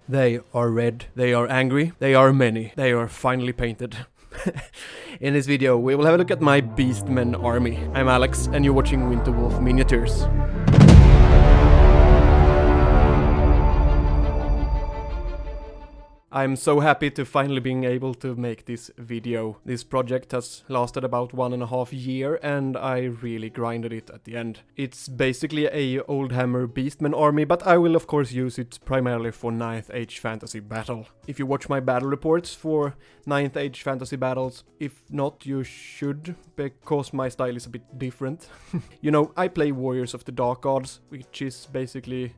They are red, they are angry, they are many, they are finally painted. In this video we will have a look at my Beastmen army. I'm Alex and you're watching Winterwolf Miniatures. I'm so happy to finally being able to make this video. This project has lasted about 1.5 years and I really grinded it at the end. It's basically a Oldhammer Beastmen army, but I will of course use it primarily for 9th Age fantasy battle. If you watch my battle reports for 9th Age fantasy battles, if not you should, because my style is a bit different. You know, I play Warriors of the Dark Gods, which is basically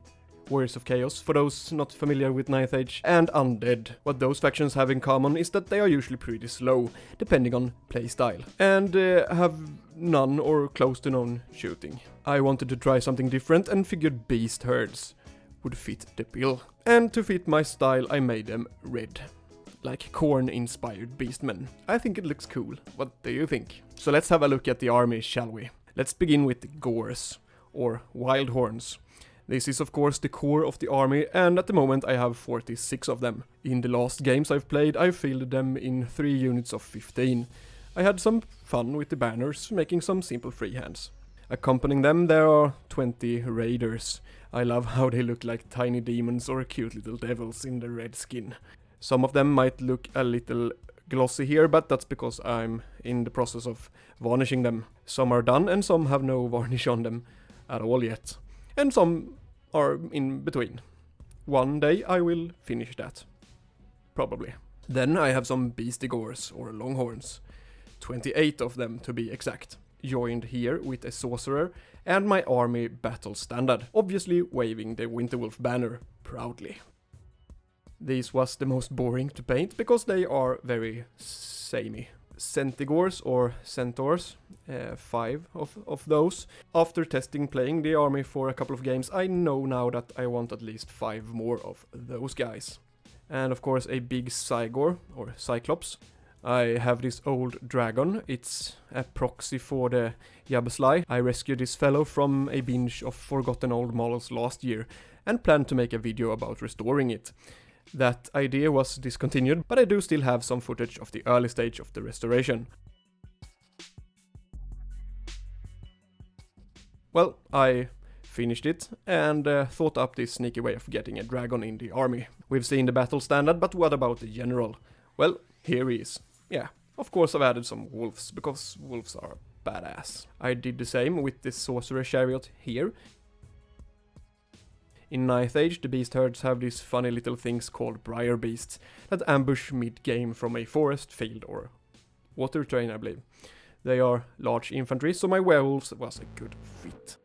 Warriors of Chaos, for those not familiar with 9th Age, and Undead. What those factions have in common is that they are usually pretty slow, depending on playstyle, and have none or close to none shooting. I wanted to try something different and figured beast herds would fit the bill. And to fit my style I made them red. Like corn-inspired beastmen. I think it looks cool. What do you think? So let's have a look at the army, shall we? Let's begin with the Gores, or Wild Horns. This is of course the core of the army, and at the moment I have 46 of them. In the last games I've played, I've filled them in 3 units of 15. I had some fun with the banners, making some simple freehands. Accompanying them there are 20 raiders. I love how they look like tiny demons or cute little devils in the red skin. Some of them might look a little glossy here, but that's because I'm in the process of varnishing them. Some are done and some have no varnish on them at all yet. And some are in between. One day I will finish that. Probably. Then I have some Beastigores, or Longhorns. 28 of them to be exact. Joined here with a sorcerer and my army battle standard. Obviously waving the Winterwolf banner proudly. This was the most boring to paint because they are very samey. Centigores or centaurs, 5 of those. After testing playing the army for a couple of games, I know now that I want at least 5 more of those guys. And of course a big Cygor, or Cyclops. I have this old dragon, it's a proxy for the Yabslai. I rescued this fellow from a binge of forgotten old models last year and plan to make a video about restoring it. That idea was discontinued, but I do still have some footage of the early stage of the restoration. Well, I finished it and thought up this sneaky way of getting a dragon in the army. We've seen the battle standard, but what about the general? Well, here he is. Yeah, of course I've added some wolves, because wolves are badass. I did the same with the sorcerer chariot here. In 9th Age, the beast herds have these funny little things called briar beasts that ambush mid-game from a forest, field or water terrain, I believe. They are large infantry, so my werewolves was a good fit.